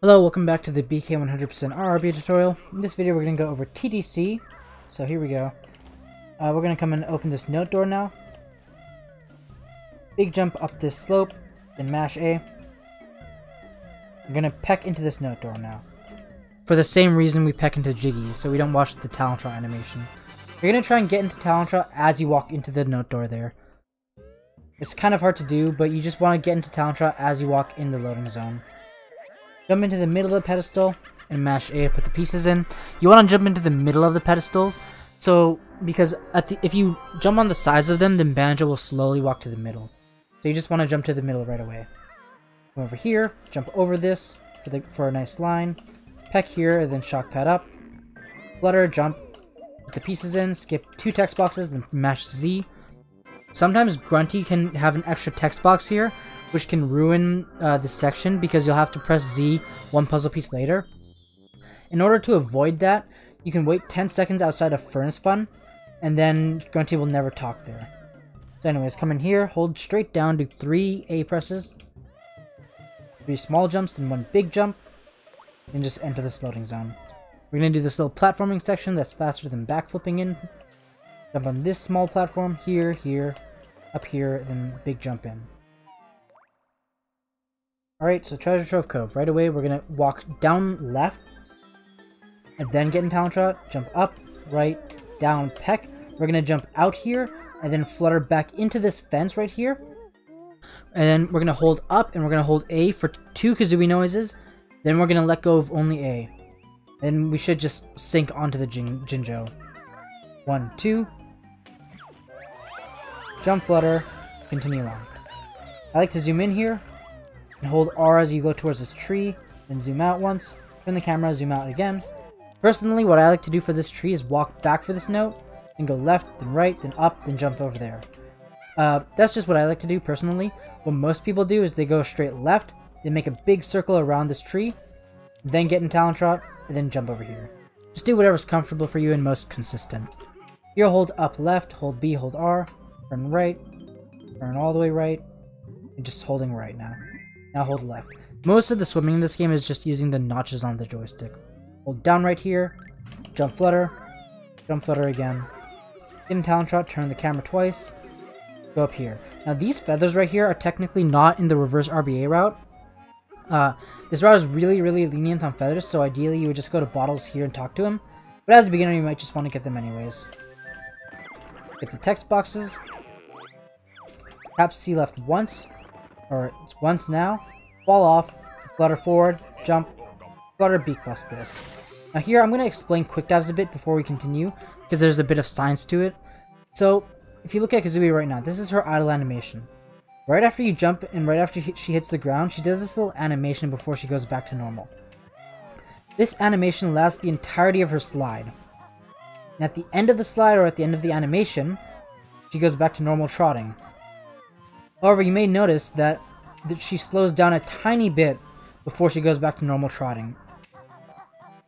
Hello, welcome back to the BK 100% RRBA tutorial. In this video we're going to go over TDC. So here we go. We're going to come and open this note door now. Big jump up this slope, then mash A. We're going to peck into this note door now. For the same reason we peck into Jiggies, so we don't watch the talent shot animation. You're going to try and get into talent shot as you walk into the note door there. It's kind of hard to do, but you just want to get into talent shot as you walk in the loading zone. Jump into the middle of the pedestal and mash A to put the pieces in. You want to jump into the middle of the pedestals, so because if you jump on the sides of them, then Banjo will slowly walk to the middle. So you just want to jump to the middle right away. Come over here, jump over this for a nice line. Peck here, and then shock pad up. Flutter, jump, put the pieces in, skip 2 text boxes, then mash Z. Sometimes Grunty can have an extra text box here, which can ruin this section because you'll have to press Z one puzzle piece later. In order to avoid that, you can wait 10 seconds outside of Furnace Fun, and then Grunty will never talk there. So anyways, come in here, hold straight down, do 3 A presses, 3 small jumps, then 1 big jump, and just enter this loading zone. We're going to do this little platforming section that's faster than backflipping in. Jump on this small platform, here, here, up here, then big jump in. Alright, so Treasure Trove Cove. Right away, we're going to walk down left, and then get in talent shot, jump up, right, down, peck. We're going to jump out here, and then flutter back into this fence right here. And then we're going to hold up, and we're going to hold A for 2 Kazooie noises. Then we're going to let go of only A. And we should just sink onto the Jinjo. 1, 2. Jump, flutter, continue on. I like to zoom in here, and hold R as you go towards this tree, then zoom out once, turn the camera, zoom out again. Personally, what I like to do for this tree is walk back for this note, then go left, then right, then up, then jump over there. That's just what I like to do personally. What most people do is they go straight left, then make a big circle around this tree, then get in talent shot, and then jump over here. Just do whatever's comfortable for you and most consistent. Here, hold up left, hold B, hold R, turn right, turn all the way right, and just holding right now. Now hold left. Most of the swimming in this game is just using the notches on the joystick. Hold down right here, jump flutter again. Get in talent shot, turn the camera twice, go up here. Now these feathers right here are technically not in the reverse RBA route. This route is really lenient on feathers, so ideally you would just go to Bottles here and talk to him. But as a beginner, you might just want to get them anyways. Get the text boxes. Tap C left once. Or it's once now. Fall off, flutter forward, jump, flutter beak bust this. Now here I'm going to explain quick dives a bit before we continue, because there's a bit of science to it. So if you look at Kazooie right now, this is her idle animation. Right after you jump and right after she hits the ground, she does this little animation before she goes back to normal. This animation lasts the entirety of her slide. And at the end of the slide or at the end of the animation, she goes back to normal trotting. However, you may notice that she slows down a tiny bit before she goes back to normal trotting.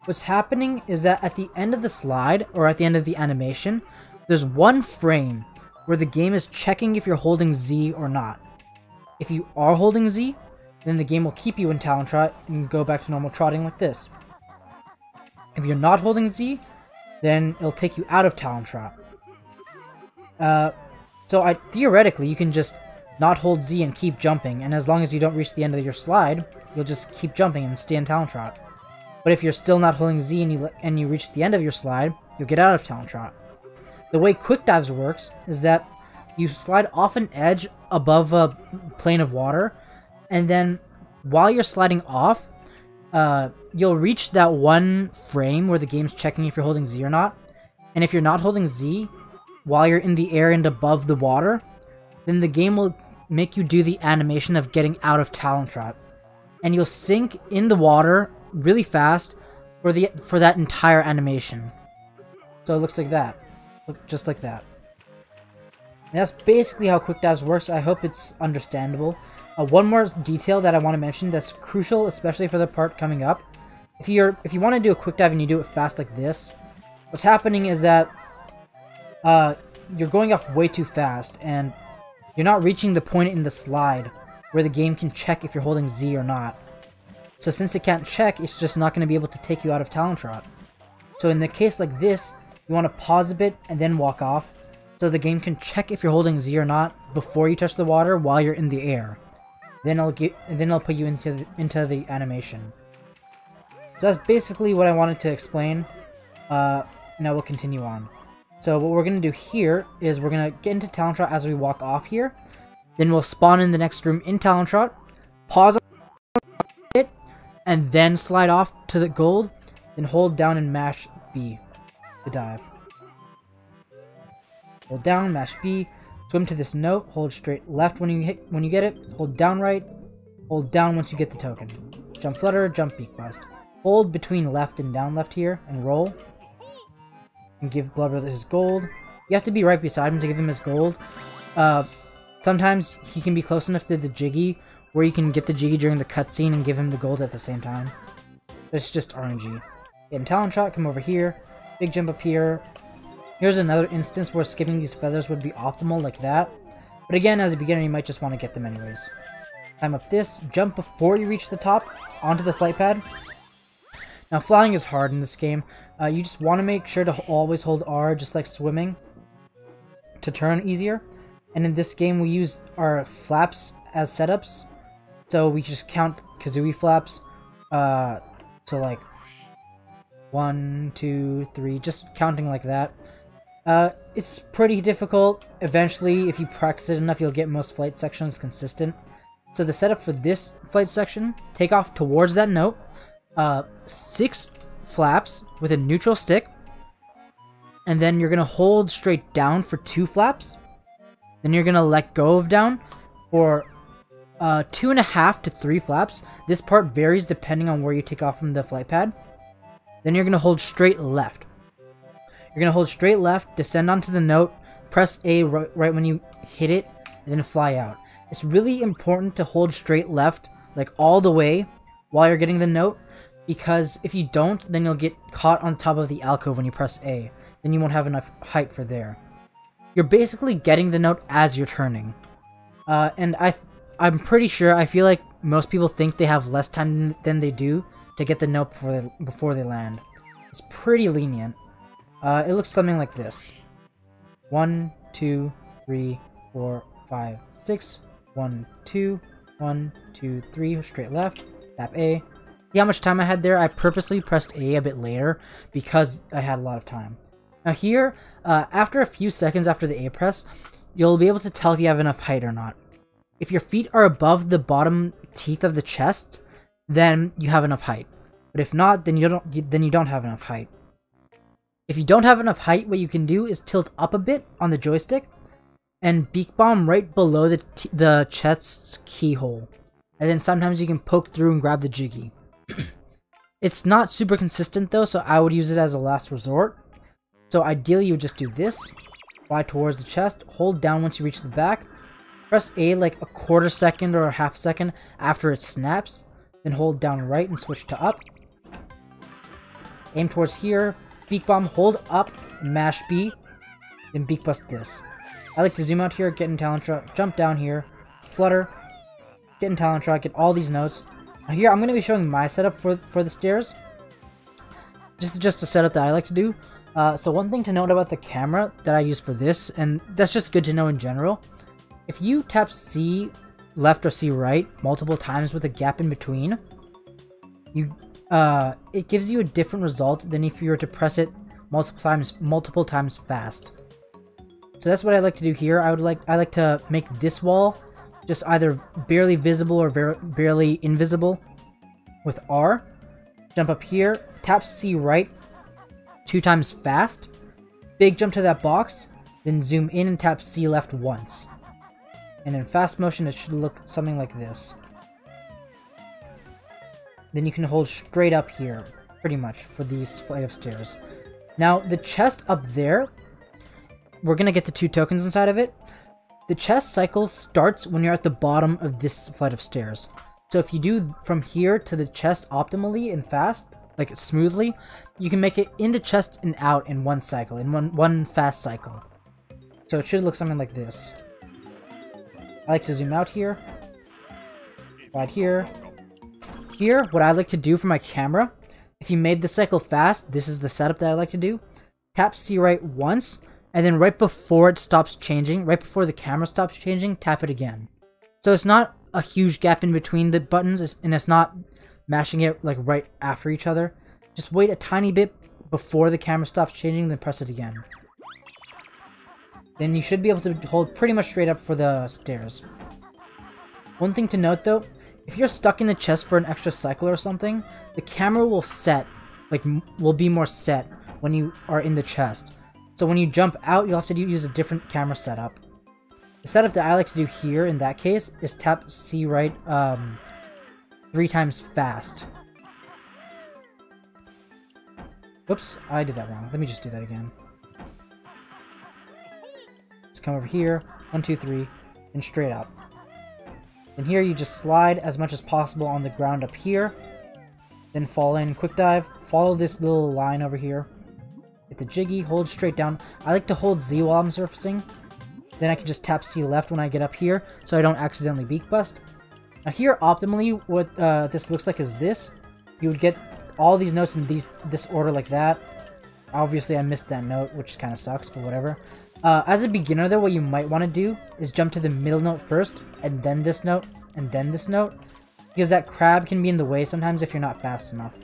What's happening is that at the end of the slide, or at the end of the animation, there's 1 frame where the game is checking if you're holding Z or not. If you are holding Z, then the game will keep you in talent trot and go back to normal trotting like this. If you're not holding Z, then it'll take you out of talent trot. Theoretically, you can just not hold Z and keep jumping, and as long as you don't reach the end of your slide, you'll just keep jumping and stay in talent trot. But if you're still not holding Z and you reach the end of your slide, you'll get out of talent trot. The way quick dives works is that you slide off an edge above a plane of water, and then while you're sliding off, you'll reach that 1 frame where the game's checking if you're holding Z or not. And if you're not holding Z while you're in the air and above the water, then the game will make you do the animation of getting out of talent trot, and you'll sink in the water really fast for that entire animation. So it looks like that, just like that. And that's basically how quick dives works. I hope it's understandable. One more detail that I want to mention that's crucial, especially for the part coming up. If you want to do a quick dive and you do it fast like this, what's happening is that you're going off way too fast, and you're not reaching the point in the slide where the game can check if you're holding Z or not. So since it can't check, it's just not going to be able to take you out of Talon Trot. So in the case like this, you want to pause a bit and then walk off, so the game can check if you're holding Z or not before you touch the water while you're in the air. Then it'll put you into the animation. So that's basically what I wanted to explain. Now we'll continue on. So what we're going to do here is we're going to get into Talon Trot as we walk off here. Then we'll spawn in the next room in Talon Trot, pause it, and then slide off to the gold, then hold down and mash B to dive. Hold down, mash B, swim to this note, hold straight left when you get it, hold down right, hold down once you get the token. Jump flutter, jump beak bust. Hold between left and down left here and roll. And give Blubber his gold. You have to be right beside him to give him his gold. Sometimes he can be close enough to the Jiggy where you can get the Jiggy during the cutscene and give him the gold at the same time. It's just RNG. Get in Talon Trot, come over here, big jump up here. Here's another instance where skipping these feathers would be optimal like that. But again, as a beginner, you might just want to get them anyways. Climb up this, jump before you reach the top, onto the flight pad. Now flying is hard in this game. You just want to make sure to always hold R, just like swimming, to turn easier. And in this game, we use our flaps as setups. So we just count Kazooie flaps. So like 1, 2, 3, just counting like that. It's pretty difficult. Eventually, if you practice it enough, you'll get most flight sections consistent. So the setup for this flight section, take off towards that note, 6 flaps with a neutral stick, and then you're going to hold straight down for 2 flaps. Then you're going to let go of down for 2.5 to 3 flaps. This part varies depending on where you take off from the flight pad. Then you're going to hold straight left. You're going to hold straight left, descend onto the note, press A right when you hit it, and then fly out. It's really important to hold straight left, like all the way, while you're getting the note, because if you don't, then you'll get caught on top of the alcove when you press A. Then you won't have enough height for there. You're basically getting the note as you're turning. And I'm pretty sure, I feel like most people think they have less time than they do to get the note before they land. It's pretty lenient. It looks something like this. 1, 2, 3, 4, 5, 6. 1, 2, 1, 2, 3, straight left, tap A. See how much time I had there? I purposely pressed A a bit later because I had a lot of time. Now here, after a few seconds after the A press, you'll be able to tell if you have enough height or not. If your feet are above the bottom teeth of the chest, then you have enough height. But if not, then you don't have enough height. If you don't have enough height, what you can do is tilt up a bit on the joystick and beak bomb right below the chest's keyhole. And then sometimes you can poke through and grab the Jiggy. It's not super consistent though, so I would use it as a last resort. So ideally you would just do this, fly towards the chest, hold down once you reach the back, press A like a quarter second or a half second after it snaps, then hold down right and switch to up. Aim towards here, beak bomb, hold up, mash B, then beak bust this. I like to zoom out here, get in Talon Trot, jump down here, flutter, get in Talon Trot, get all these notes. Now here, I'm going to be showing my setup for the stairs. This is just a setup that I like to do. So one thing to note about the camera that I use for this, and that's just good to know in general. If you tap C left or C right multiple times with a gap in between, it gives you a different result than if you were to press it multiple times fast. So that's what I like to do here. I like to make this wall just either barely visible or barely invisible with R. Jump up here, tap C right 2 times fast, big jump to that box, then zoom in and tap C left once. And in fast motion it should look something like this. Then you can hold straight up here, pretty much, for these flight of stairs. Now, the chest up there, we're going to get the 2 tokens inside of it. The chest cycle starts when you're at the bottom of this flight of stairs. So if you do from here to the chest optimally and fast, like smoothly, you can make it in the chest and out in one cycle, in one fast cycle. So it should look something like this. I like to zoom out here, right here, Here, what I like to do for my camera, if you made the cycle fast, this is the setup that I like to do. Tap C right once, and then right before it stops changing, right before the camera stops changing, tap it again. So it's not a huge gap in between the buttons, and it's not mashing it like right after each other. Just wait a tiny bit before the camera stops changing, then press it again. Then you should be able to hold pretty much straight up for the stairs. One thing to note though, if you're stuck in the chest for an extra cycle or something, the camera will set, like, will be more set when you are in the chest. So when you jump out, you'll have to use a different camera setup. The setup that I like to do here, in that case, is tap C right 3 times fast. Whoops, I did that wrong. Let me just do that again. Just come over here, 1, 2, 3, and straight up. And here you just slide as much as possible on the ground up here. Then fall in, quick dive, follow this little line over here. Hit the jiggy, hold straight down. I like to hold Z while I'm surfacing. Then I can just tap C left when I get up here, so I don't accidentally beak bust. Now here, optimally, what this looks like is this. You would get all these notes in this order like that. Obviously, I missed that note, which kind of sucks, but whatever. As a beginner, though, what you might want to do is jump to the middle note first, and then this note, and then this note. Because that crab can be in the way sometimes if you're not fast enough.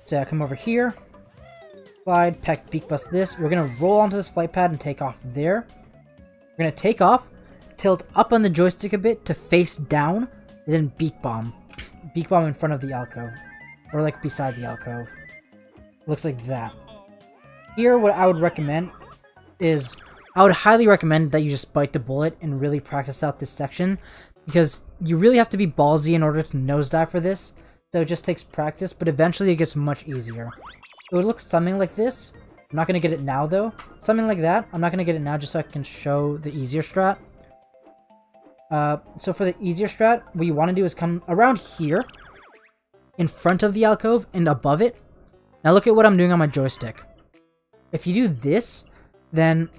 So I come over here. Slide, peck, beak bust this. We're going to roll onto this flight pad and take off there. We're going to take off, tilt up on the joystick a bit to face down, and then beak bomb. Beak bomb in front of the alcove. Or like beside the alcove. Looks like that. Here, what I would recommend is, I would highly recommend that you just bite the bullet and really practice out this section, because you really have to be ballsy in order to nosedive for this, so it just takes practice, but eventually it gets much easier. It would look something like this. I'm not going to get it now though. Something like that. I'm not going to get it now just so I can show the easier strat. So for the easier strat, what you want to do is come around here, in front of the alcove and above it. Now look at what I'm doing on my joystick. If you do this, then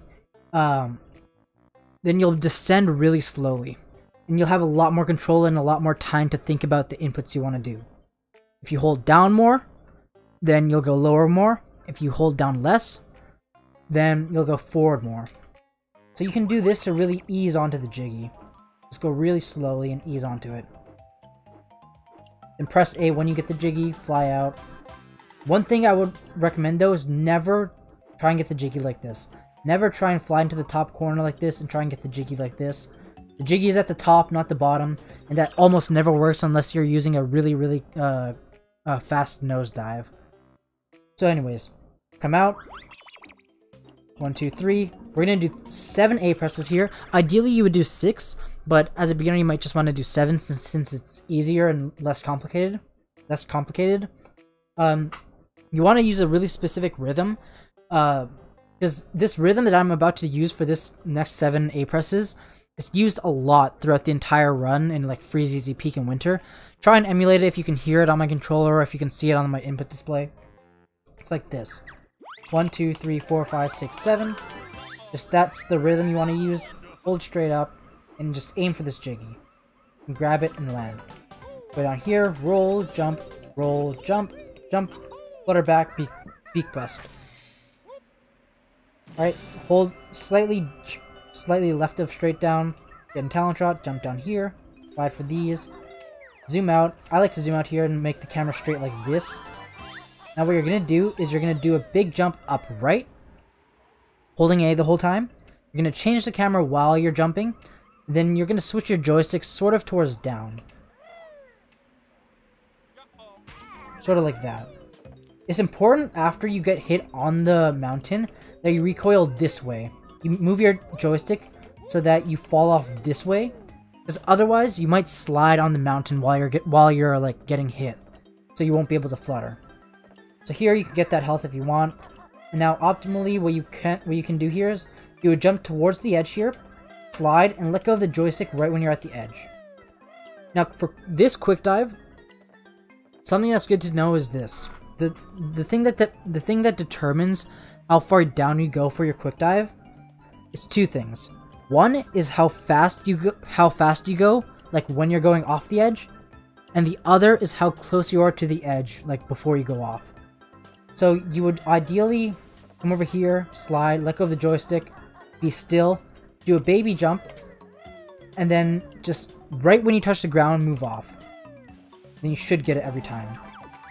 you'll descend really slowly. And you'll have a lot more control and a lot more time to think about the inputs you want to do. If you hold down more, then you'll go lower more. If you hold down less, then you'll go forward more. So you can do this to really ease onto the jiggy. Just go really slowly and ease onto it. And press A when you get the jiggy, fly out. One thing I would recommend though is never try and get the jiggy like this. Never try and fly into the top corner like this and try and get the jiggy like this. The jiggy is at the top, not the bottom, and that almost never works unless you're using a really fast nosedive. So anyways, come out. 1, 2, 3. We're gonna do 7 A presses here. Ideally you would do 6, but as a beginner you might just want to do 7 since it's easier and less complicated. You want to use a really specific rhythm, because this rhythm that I'm about to use for this next 7 A presses is used a lot throughout the entire run in like Freeze, Easy, Peak, and Winter. Try and emulate it if you can hear it on my controller or if you can see it on my input display. It's like this. 1, 2, 3, 4, 5, 6, 7. Just that's the rhythm you want to use. Hold straight up and just aim for this jiggy. And grab it and land. Go down here, roll, jump, jump, flutter back, beak bust. Alright, hold slightly left of straight down, get in talent shot, jump down here, slide for these, zoom out. I like to zoom out here and make the camera straight like this. Now what you're going to do is you're going to do a big jump up right, holding A the whole time. You're going to change the camera while you're jumping, then you're going to switch your joystick sort of towards down. Sort of like that. It's important after you get hit on the mountain that you recoil this way. You move your joystick so that you fall off this way, because otherwise you might slide on the mountain while you're like getting hit, so you won't be able to flutter. So here you can get that health if you want. And now optimally what you can do here is you would jump towards the edge here, slide, and let go of the joystick right when you're at the edge. Now for this quick dive, something that's good to know is this. The thing that determines how far down you go for your quick dive is 2 things. One is how fast you go, like when you're going off the edge, and the other is how close you are to the edge, like before you go off. So you would ideally come over here, slide, let go of the joystick, be still, do a baby jump, and then just right when you touch the ground, move off. Then you should get it every time.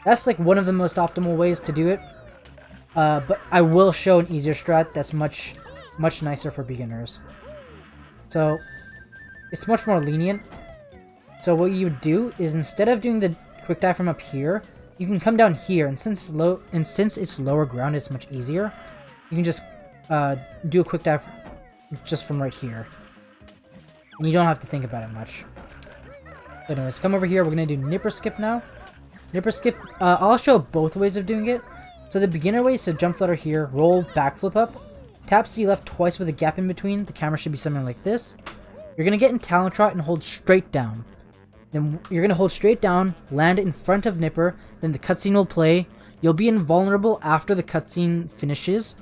That's like one of the most optimal ways to do it. But I will show an easier strat that's much nicer for beginners. So it's much more lenient. So what you would do is, instead of doing the quick dive from up here, you can come down here, and since it's lower ground, it's much easier. You can just do a quick dive just from right here, and you don't have to think about it much. But anyways, come over here. We're gonna do nipper skip now. Nipper skip. I'll show both ways of doing it. So the beginner way is to jump flutter here, roll backflip up, tap C left twice with a gap in between. The camera should be something like this. You're gonna get in talent trot and hold straight down. Then you're gonna hold straight down, land in front of Nipper, then the cutscene will play. You'll be invulnerable after the cutscene finishes.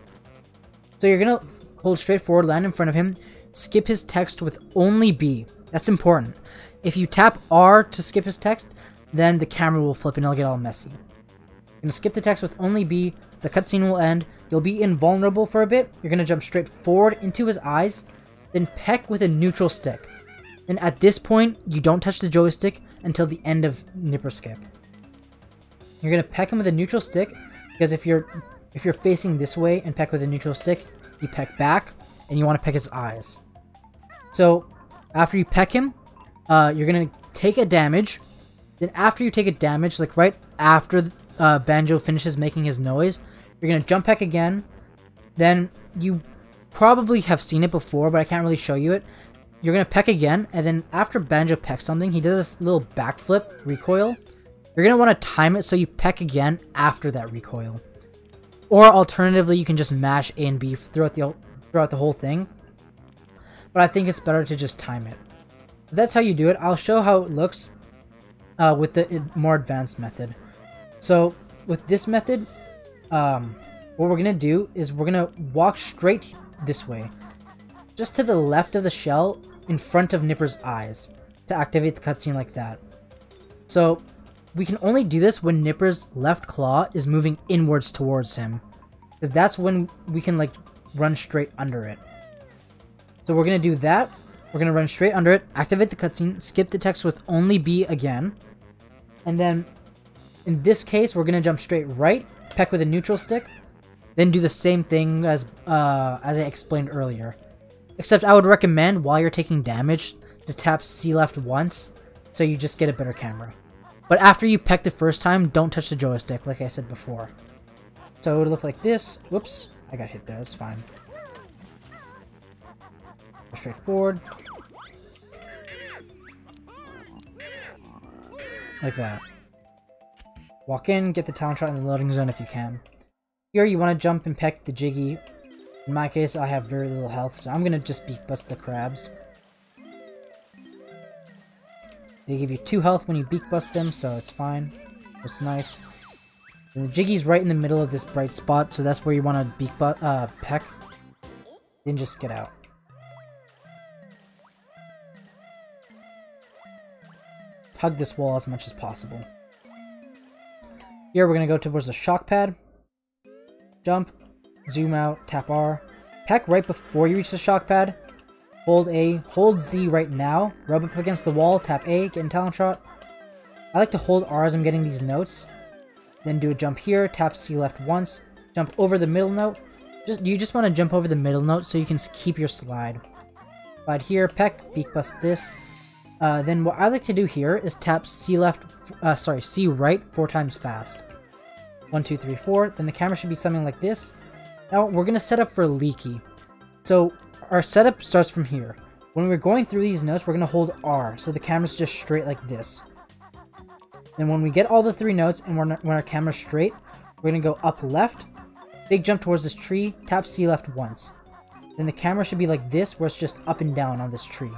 So you're gonna hold straight forward, land in front of him, skip his text with only B. That's important. If you tap R to skip his text, then the camera will flip and it'll get all messy. You're gonna skip the text with only B, the cutscene will end, you'll be invulnerable for a bit, you're gonna jump straight forward into his eyes, then peck with a neutral stick. And at this point, you don't touch the joystick until the end of nipper skip. You're gonna peck him with a neutral stick, because if you're facing this way and peck with a neutral stick, you peck back, and you want to peck his eyes. So after you peck him, you're gonna take a damage. Then after you take a damage, like right after Banjo finishes making his noise, you're gonna jump peck again. Then you probably have seen it before, but I can't really show you it. You're gonna peck again, and then after Banjo pecks something, he does this little backflip recoil. You're gonna want to time it so you peck again after that recoil. Or alternatively, you can just mash A and B throughout the whole thing. But I think it's better to just time it. But that's how you do it. I'll show how it looks with the more advanced method. So with this method, what we're gonna do is we're gonna walk straight this way, just to the left of the shell, in front of Nipper's eyes, to activate the cutscene like that. So we can only do this when Nipper's left claw is moving inwards towards him, because that's when we can like run straight under it. So we're gonna do that. We're gonna run straight under it, activate the cutscene, skip the text with only B again, and then in this case we're gonna jump straight right, peck with a neutral stick, then do the same thing as I explained earlier. Except I would recommend, while you're taking damage, to tap C left once, so you just get a better camera. But after you peck the first time, don't touch the joystick, like I said before. So it would look like this. Whoops, I got hit there, that's fine. Go straight forward. Like that. Walk in, get the talent shot in the loading zone if you can. Here you want to jump and peck the Jiggy. In my case, I have very little health, so I'm gonna just beak bust the crabs. They give you 2 health when you beak bust them, so it's fine. It's nice. And the Jiggy's right in the middle of this bright spot, so that's where you want to beak peck. Then just get out. Hug this wall as much as possible. Here we're gonna go towards the shock pad. Jump, zoom out, tap R. Peck right before you reach the shock pad. Hold A, hold Z right now. Rub up against the wall, tap A, get in talent shot. I like to hold R as I'm getting these notes. Then do a jump here, tap C left once. Jump over the middle note. You just want to jump over the middle note so you can keep your slide. Slide here, peck, beak bust this. Then what I like to do here is tap C right 4 times fast. 1, 2, 3, 4. Then the camera should be something like this. Now we're gonna set up for leaky. So our setup starts from here. When we're going through these notes, we're gonna hold R, so the camera's just straight like this. Then when we get all the 3 notes and when our camera's straight, we're gonna go up left, big jump towards this tree, tap C left once. Then the camera should be like this, where it's just up and down on this tree.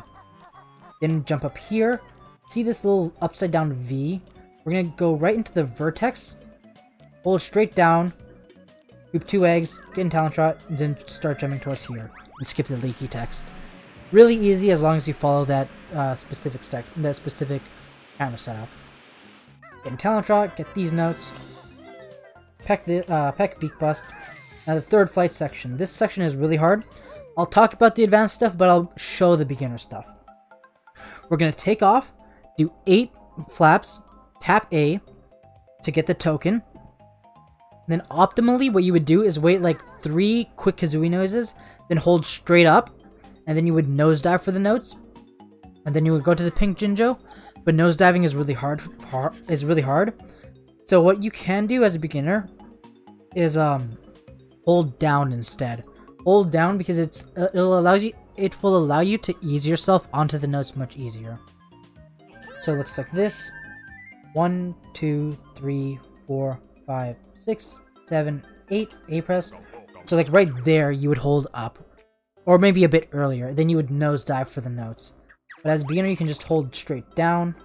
Then jump up here, see this little upside down V. We're gonna go right into the vertex, hold straight down, group 2 eggs, get in talent shot, and then start jumping towards here. And skip the leaky text. Really easy as long as you follow that specific camera setup. Get in Talent Shot, get these notes. Peck Beak Bust. Now the third flight section. This section is really hard. I'll talk about the advanced stuff, but I'll show the beginner stuff. We're going to take off, do 8 flaps, tap A to get the token. Then optimally, what you would do is wait like 3 quick Kazooie noises, then hold straight up, and then you would nosedive for the notes. And then you would go to the pink Jinjo, but nosediving is really hard. So what you can do as a beginner is hold down instead. Hold down because it will allow you to ease yourself onto the notes much easier. So it looks like this. 1, 2, 3, 4, 5, 6, 7, 8. A press. So like right there, you would hold up, or maybe a bit earlier. Then you would nosedive for the notes. But as a beginner, you can just hold straight down.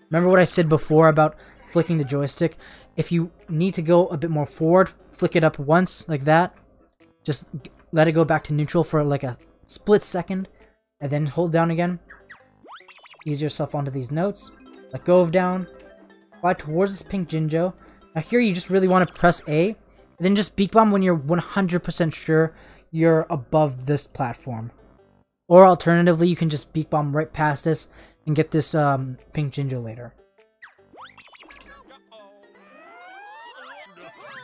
Remember what I said before about flicking the joystick? If you need to go a bit more forward, flick it up once like that. Just let it go back to neutral for like a split second, and then hold down again. Ease yourself onto these notes. Let go of down. Fly towards this pink Jinjo. Now here you just really want to press A, and then just Beak Bomb when you're 100% sure you're above this platform. Or alternatively, you can just Beak Bomb right past this and get this pink Jinjo later.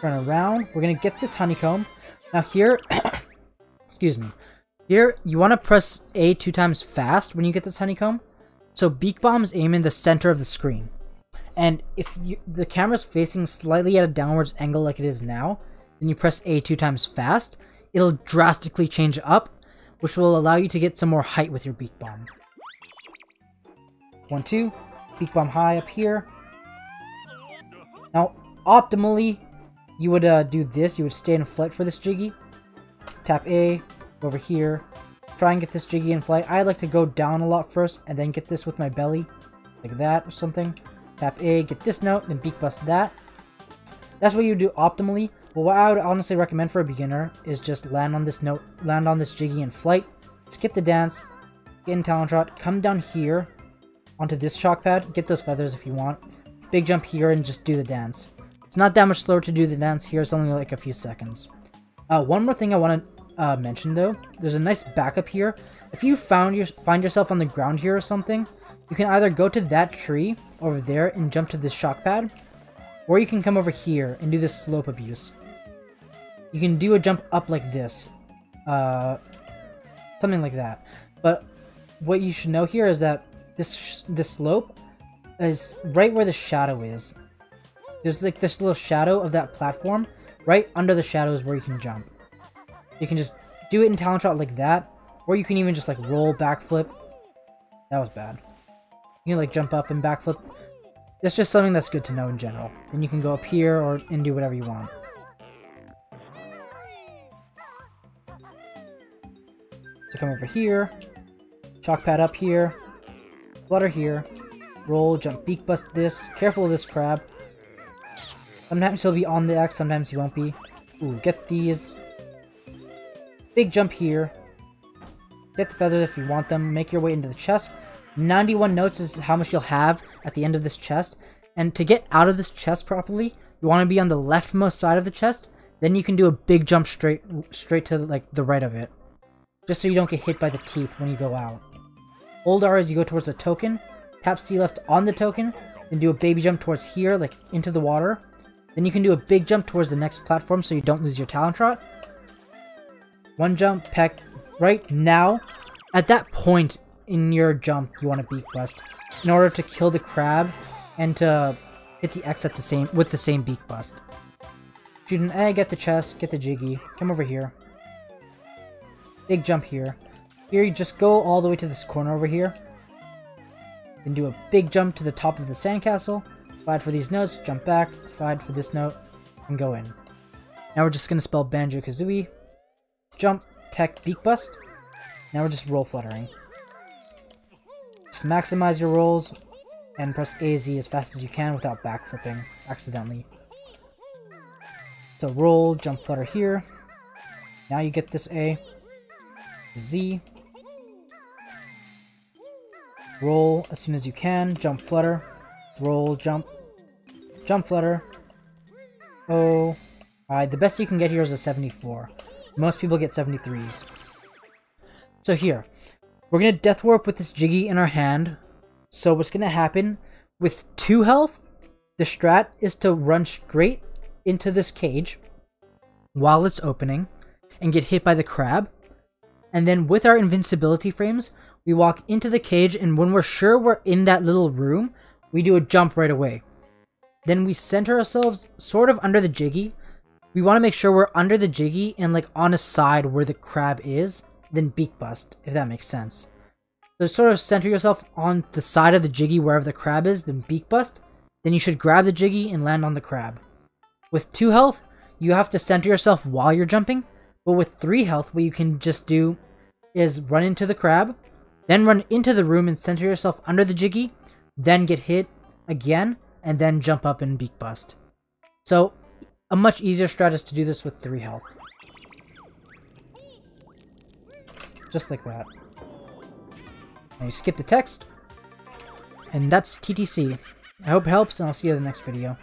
Turn around. We're going to get this honeycomb. Now here, excuse me. Here, you want to press A 2 times fast when you get this honeycomb. So Beak Bombs aim in the center of the screen. And if the camera's facing slightly at a downwards angle like it is now, then you press A 2 times fast, it'll drastically change up, which will allow you to get some more height with your Beak Bomb. 1, 2, Beak Bomb high up here. Now, optimally, you would do this. You would stay in flight for this Jiggy. Tap A, go over here. Try and get this Jiggy in flight. I like to go down a lot first, and then get this with my belly. Like that or something. Tap A, get this note, then Beak Bust that. That's what you do optimally. But what I would honestly recommend for a beginner is just land on this note, land on this Jiggy in flight, skip the dance, get in Talent Shot, come down here onto this shock pad, get those feathers if you want. Big jump here and just do the dance. It's not that much slower to do the dance here, it's only like a few seconds. One more thing I want to mention though, there's a nice backup here. If you find yourself on the ground here or something, you can either go to that tree over there and jump to this shock pad, or you can come over here and do this slope abuse. You can do a jump up like this, something like that. But what you should know here is that this slope is right where the shadow is. There's like this little shadow of that platform. Right under the shadow is where you can jump. You can just do it in Talent Shot like that, or you can even just like roll backflip. That was bad. You can like jump up and backflip. That's just something that's good to know in general. Then you can go up here and do whatever you want. So come over here, chalk pad up here, flutter here, roll, jump, Beak Bust this. Careful of this crab. Sometimes he'll be on the X, sometimes he won't be. Ooh, get these. Big jump here. Get the feathers if you want them. Make your way into the chest. 91 notes is how much you'll have at the end of this chest. And to get out of this chest properly, you want to be on the leftmost side of the chest. Then you can do a big jump straight to like the right of it. Just so you don't get hit by the teeth when you go out. Hold R as you go towards the token. Tap C left on the token. Then do a baby jump towards here, like into the water. Then you can do a big jump towards the next platform so you don't lose your Talent Shot. One jump, peck, right now. At that point in your jump, you want to Beak Bust in order to kill the crab and to hit the X with the same Beak Bust. Shoot an egg, get the chest, get the Jiggy, come over here. Big jump here. Here you just go all the way to this corner over here. Then do a big jump to the top of the sandcastle. Slide for these notes, jump back, slide for this note, and go in. Now we're just going to spell Banjo-Kazooie. Jump, peck, Beak Bust. Now we're just roll fluttering. Just maximize your rolls and press AZ as fast as you can without backflipping accidentally. So roll, jump, flutter here. Now you get this A. Z. Roll as soon as you can, jump, flutter. roll, jump, jump, flutter. Oh, alright, the best you can get here is a 74. Most people get 73s. So here, we're gonna Death Warp with this Jiggy in our hand. So what's gonna happen, with 2 health, the strat is to run straight into this cage while it's opening and get hit by the crab. And then with our invincibility frames, we walk into the cage, and when we're sure we're in that little room, we do a jump right away. Then we center ourselves sort of under the Jiggy. We want to make sure we're under the Jiggy and like on a side where the crab is, then Beak Bust, if that makes sense. So sort of center yourself on the side of the Jiggy wherever the crab is, then Beak Bust. Then you should grab the Jiggy and land on the crab. With 2 health, you have to center yourself while you're jumping. But with 3 health, what you can just do is run into the crab, then run into the room and center yourself under the Jiggy, then get hit again, and then jump up and Beak Bust. So, a much easier strat is to do this with 3 health. Just like that. Now you skip the text, and that's TTC. I hope it helps, and I'll see you in the next video.